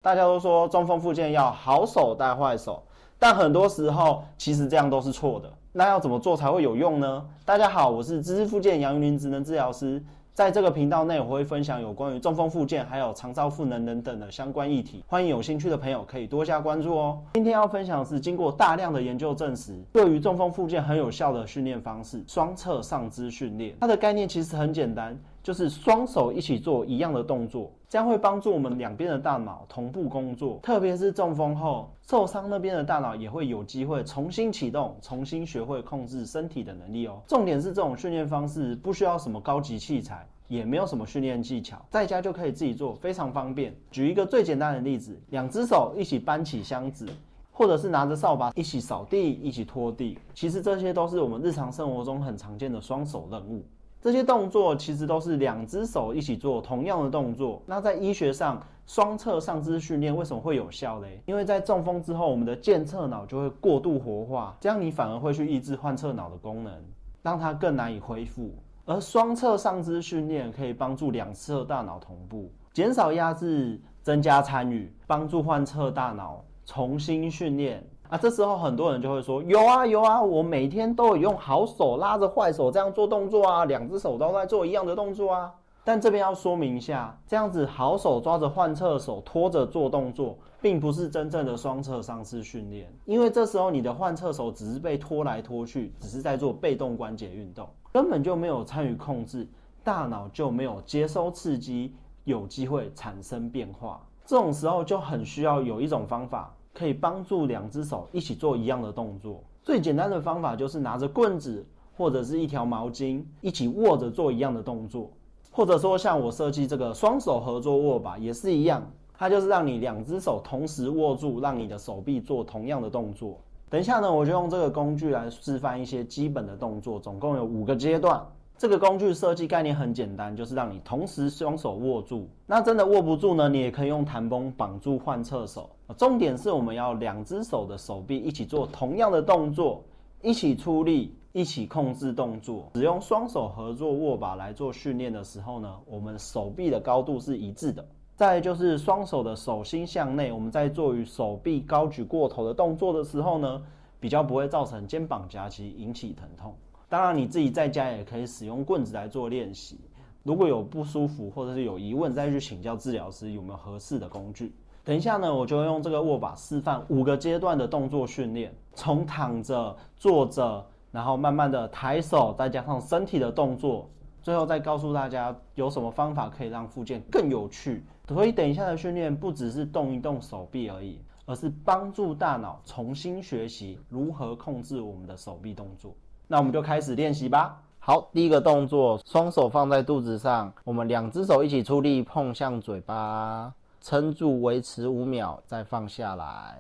大家都说中锋复健要好手带坏手，但很多时候其实这样都是错的。那要怎么做才会有用呢？大家好，我是知识复健杨云林职能治疗师。在这个频道内，我会分享有关于中风复健还有长照赋能等的相关议题，欢迎有兴趣的朋友可以多加关注哦。今天要分享的是经过大量的研究证实，对于中风复健很有效的训练方式——双侧上肢训练。它的概念其实很简单，就是双手一起做一样的动作，这样会帮助我们两边的大脑同步工作，特别是中风后受伤那边的大脑也会有机会重新启动，重新学会控制身体的能力哦。重点是这种训练方式不需要什么高级器材，也没有什么训练技巧，在家就可以自己做，非常方便。举一个最简单的例子，两只手一起搬起箱子，或者是拿着扫把一起扫地、一起拖地，其实这些都是我们日常生活中很常见的双手任务。这些动作其实都是两只手一起做同样的动作。那在医学上，双侧上肢训练为什么会有效嘞？因为在中风之后，我们的健侧脑就会过度活化，这样你反而会去抑制患侧脑的功能，让它更难以恢复。而双侧上肢训练可以帮助两侧大脑同步，减少压制，增加参与，帮助患侧大脑重新训练。这时候很多人就会说，有啊，我每天都有用好手拉着坏手这样做动作啊，两只手都在做一样的动作啊。但这边要说明一下，这样子好手抓着患侧手拖着做动作，并不是真正的双侧上肢训练，因为这时候你的患侧手只是被拖来拖去，只是在做被动关节运动，根本就没有参与控制，大脑就没有接收刺激，有机会产生变化。这种时候就很需要有一种方法可以帮助两只手一起做一样的动作。最简单的方法就是拿着棍子或者是一条毛巾一起握着做一样的动作，或者说像我设计这个双手合作握把也是一样，它就是让你两只手同时握住，让你的手臂做同样的动作。等一下呢，我就用这个工具来示范一些基本的动作，总共有5个阶段。这个工具设计概念很简单，就是让你同时双手握住。那真的握不住呢，你也可以用弹绷绑住患侧手。重点是我们要两只手的手臂一起做同样的动作，一起出力，一起控制动作。使用双手合作握把来做训练的时候呢，我们手臂的高度是一致的。再来就是双手的手心向内，我们在做与手臂高举过头的动作的时候呢，比较不会造成肩膀夹击引起疼痛。当然你自己在家也可以使用棍子来做练习，如果有不舒服或者是有疑问，再去请教治疗师有没有合适的工具。等一下呢，我就用这个握把示范5个阶段的动作训练，从躺着、坐着，然后慢慢的抬手，再加上身体的动作，最后再告诉大家有什么方法可以让复健更有趣。所以等一下的训练不只是动一动手臂而已，而是帮助大脑重新学习如何控制我们的手臂动作。那我们就开始练习吧。好，第一个动作，双手放在肚子上，我们两只手一起出力碰向嘴巴，撑住维持5秒，再放下来。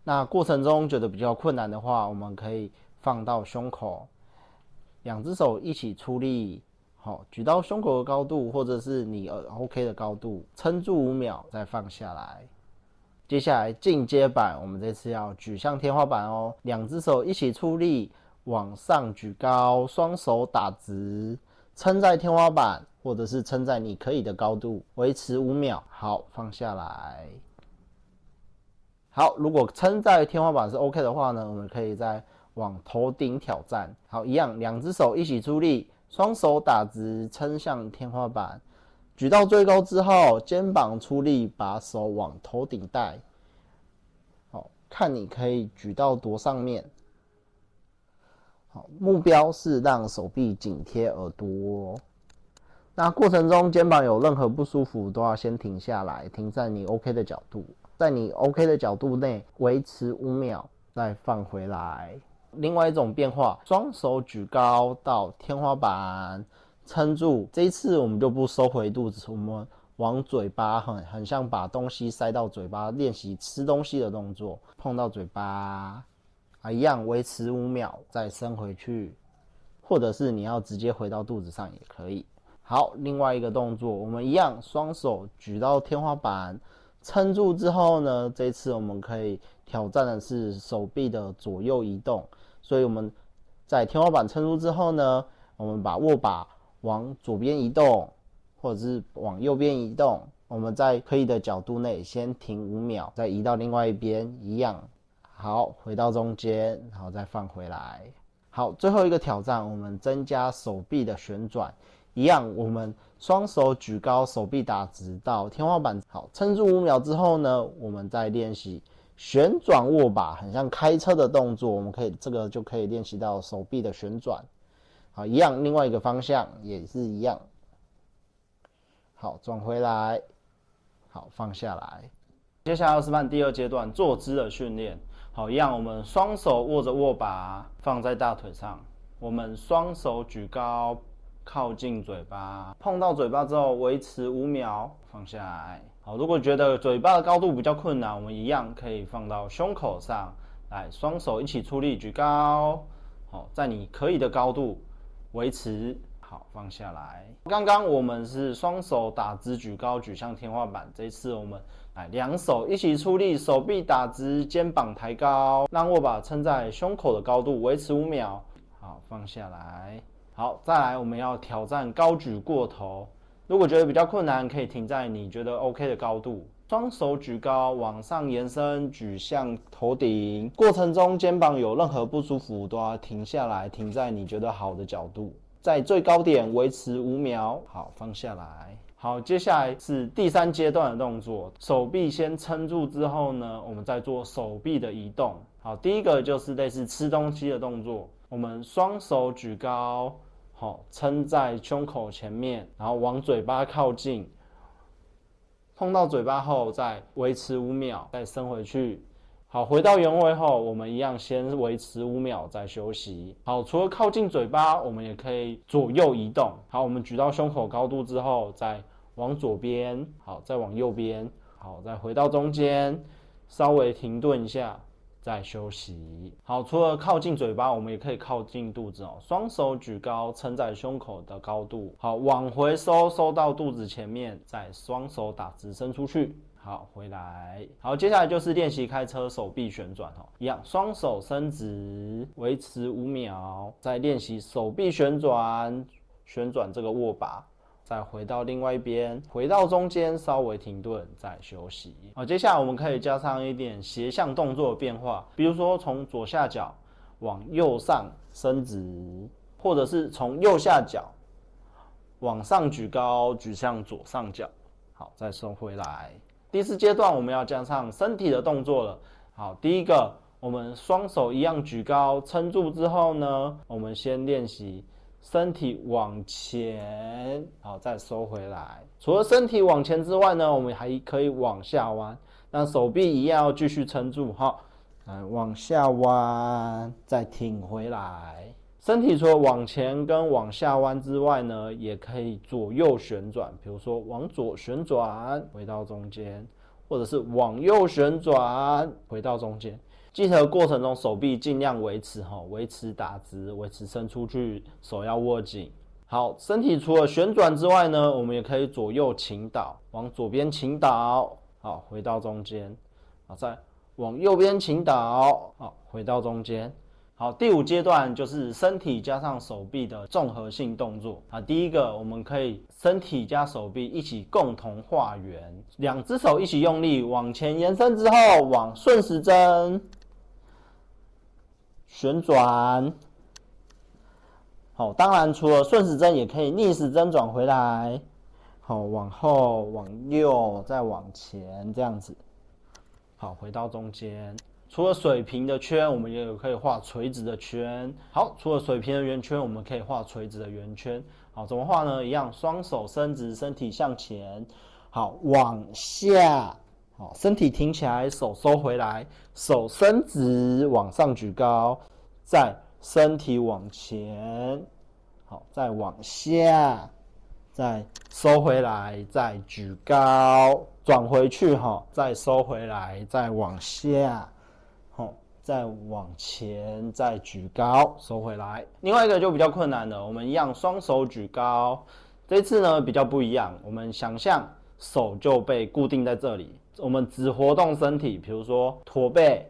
那过程中觉得比较困难的话，我们可以放到胸口，两只手一起出力，举到胸口的高度，或者是你 OK 的高度，撑住5秒，再放下来。接下来进阶版，我们这次要举向天花板哦，两只手一起出力，往上举高，双手打直，撑在天花板，或者是撑在你可以的高度，维持5秒。好，放下来。好，如果撑在天花板是 OK 的话呢，我们可以再往头顶挑战。好，一样，两只手一起出力，双手打直，撑向天花板，举到最高之后，肩膀出力，把手往头顶带。好，看你可以举到多上面。目标是让手臂紧贴耳朵。那过程中肩膀有任何不舒服，都要先停下来，停在你 OK 的角度，在你 OK 的角度内维持5秒，再放回来。另外一种变化，双手举高到天花板，撑住。这一次我们就不收回肚子，我们往嘴巴很像把东西塞到嘴巴，练习吃东西的动作，碰到嘴巴。一样维持5秒，再伸回去，或者是你要直接回到肚子上也可以。好，另外一个动作，我们一样双手举到天花板，撑住之后呢，这次我们可以挑战的是手臂的左右移动。所以我们在天花板撑住之后呢，我们把握把往左边移动，或者是往右边移动，我们在可以的角度内先停5秒，再移到另外一边，一样。好，回到中间，然后再放回来。好，最后一个挑战，我们增加手臂的旋转，一样，我们双手举高，手臂打直到天花板。好，撑住5秒之后呢，我们再练习旋转握把，很像开车的动作，我们这个就可以练习到手臂的旋转。好，一样，另外一个方向也是一样。好，转回来，好，放下来。接下来要示范第2阶段坐姿的训练。好，一样，我们双手握着握把放在大腿上，我们双手举高，靠近嘴巴，碰到嘴巴之后维持5秒，放下来。好，如果觉得嘴巴的高度比较困难，我们一样可以放到胸口上来，双手一起出力举高。好，在你可以的高度维持。好，放下来。刚刚我们是双手打直举高，举向天花板。这一次我们来2手一起出力，手臂打直，肩膀抬高，让握把撑在胸口的高度，维持5秒。好，放下来。好，再来我们要挑战高举过头。如果觉得比较困难，可以停在你觉得 OK 的高度。双手举高，往上延伸，举向头顶。过程中肩膀有任何不舒服，都要停下来，停在你觉得好的角度。在最高点维持5秒，好，放下来。好，接下来是第3阶段的动作，手臂先撑住之后呢，我们再做手臂的移动。好，第一个就是类似吃东西的动作，我们双手举高，好，撑在胸口前面，然后往嘴巴靠近，碰到嘴巴后再维持5秒，再伸回去。好，回到原位后，我们一样先维持5秒再休息。好，除了靠近嘴巴，我们也可以左右移动。好，我们举到胸口高度之后，再往左边，好，再往右边，好，再回到中间，稍微停顿一下，再休息。好，除了靠近嘴巴，我们也可以靠近肚子哦。双手举高，撑在胸口的高度。好，往回收，收到肚子前面，再双手打直伸出去。好，回来。好，接下来就是练习开车手臂旋转哦，一样，双手伸直，维持5秒，再练习手臂旋转，旋转这个握把，再回到另外一边，回到中间，稍微停顿，再休息。好，接下来我们可以加上一点斜向动作的变化，比如说从左下角往右上伸直，或者是从右下角往上举高，举向左上角。好，再收回来。第4阶段我们要加上身体的动作了。好，第一个，我们双手一样举高，撑住之后呢，我们先练习身体往前，好，再收回来。除了身体往前之外呢，我们还可以往下弯，那手臂一样要继续撑住，好，来往下弯，再挺回来。身体除了往前跟往下弯之外呢，也可以左右旋转，比如说往左旋转回到中间，或者是往右旋转回到中间。记得过程中手臂尽量维持打直，维持伸出去，手要握紧。好，身体除了旋转之外呢，我们也可以左右倾倒，往左边倾倒，好，回到中间，好，再往右边倾倒，好，回到中间。好，第5阶段就是身体加上手臂的综合性动作。啊，第一个我们可以身体加手臂一起共同画圆，2只手一起用力往前延伸之后，往顺时针旋转。好，当然除了顺时针，也可以逆时针转回来。好，往后、往右，再往前，这样子。好，回到中间。除了水平的圈，我们也可以画垂直的圈。好，除了水平的圆圈，我们可以画垂直的圆圈。好，怎么画呢？一样，双手伸直，身体向前。好，往下。好，身体挺起来，手收回来，手伸直，往上举高，再身体往前。好，再往下，再收回来，再举高，转回去哈，再收回来，再往下。再往前，再举高，收回来。另外一个就比较困难了，我们一样双手举高。这次呢比较不一样，我们想象手就被固定在这里，我们只活动身体，比如说驼背，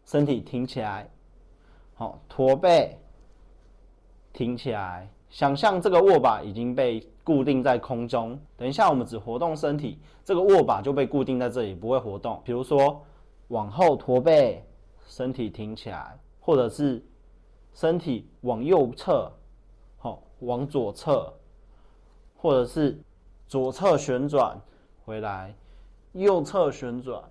身体挺起来，好，驼背，挺起来。想象这个握把已经被固定在空中。等一下我们只活动身体，这个握把就被固定在这里，不会活动。比如说往后驼背，身体挺起来，或者是身体往右侧，往左侧，或者是左侧旋转回来，右侧旋转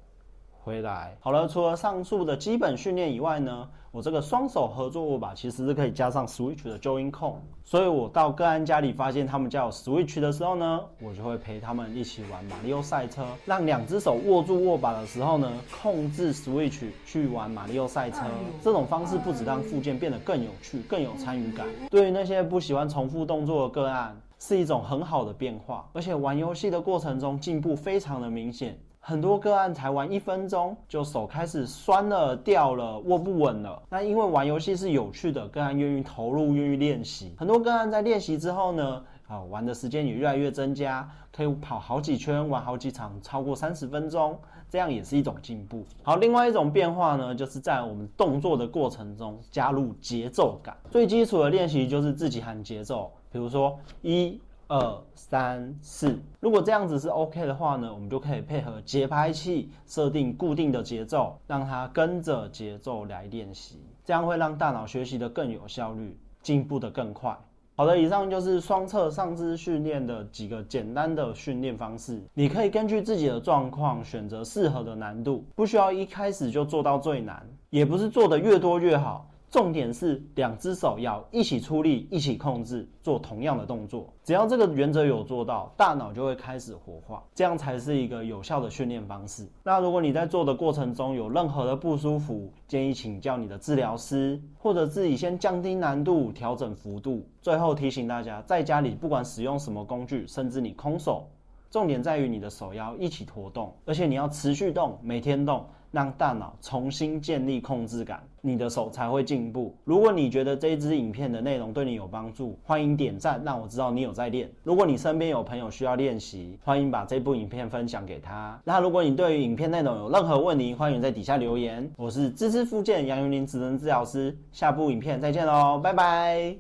回来。好了，除了上述的基本训练以外呢，我这个双手合作握把其实是可以加上 Switch 的 Join 控，所以我到个案家里发现他们家有 Switch 的时候呢，我就会陪他们一起玩马里奥赛车，让2只手握住握把的时候呢，控制 Switch 去玩马里奥赛车。这种方式不只让复健变得更有趣、更有参与感，对于那些不喜欢重复动作的个案，是一种很好的变化，而且玩游戏的过程中进步非常的明显。很多个案才玩1分钟，就手开始酸了、掉了、握不稳了。那因为玩游戏是有趣的，个案愿意投入、愿意练习。很多个案在练习之后呢，玩的时间也越来越增加，可以跑好几圈、玩好几场，超过30分钟，这样也是一种进步。好，另外一种变化呢，就是在我们动作的过程中加入节奏感。最基础的练习就是自己喊节奏，比如说1、2、3、4，如果这样子是 OK 的话呢，我们就可以配合节拍器设定固定的节奏，让它跟着节奏来练习，这样会让大脑学习得更有效率，进步得更快。好的，以上就是双侧上肢训练的几个简单的训练方式，你可以根据自己的状况选择适合的难度，不需要一开始就做到最难，也不是做得越多越好。重点是2只手要一起出力，一起控制，做同样的动作。只要这个原则有做到，大脑就会开始活化，这样才是一个有效的训练方式。那如果你在做的过程中有任何的不舒服，建议请教你的治疗师，或者自己先降低难度，调整幅度。最后提醒大家，在家里不管使用什么工具，甚至你空手，重点在于你的手要一起活动，而且你要持续动，每天动，让大脑重新建立控制感，你的手才会进步。如果你觉得这一支影片的内容对你有帮助，欢迎点赞，让我知道你有在练。如果你身边有朋友需要练习，欢迎把这部影片分享给他。那如果你对于影片内容有任何问题，欢迎在底下留言。我是资复健杨云林职能治疗师，下部影片再见咯，拜拜。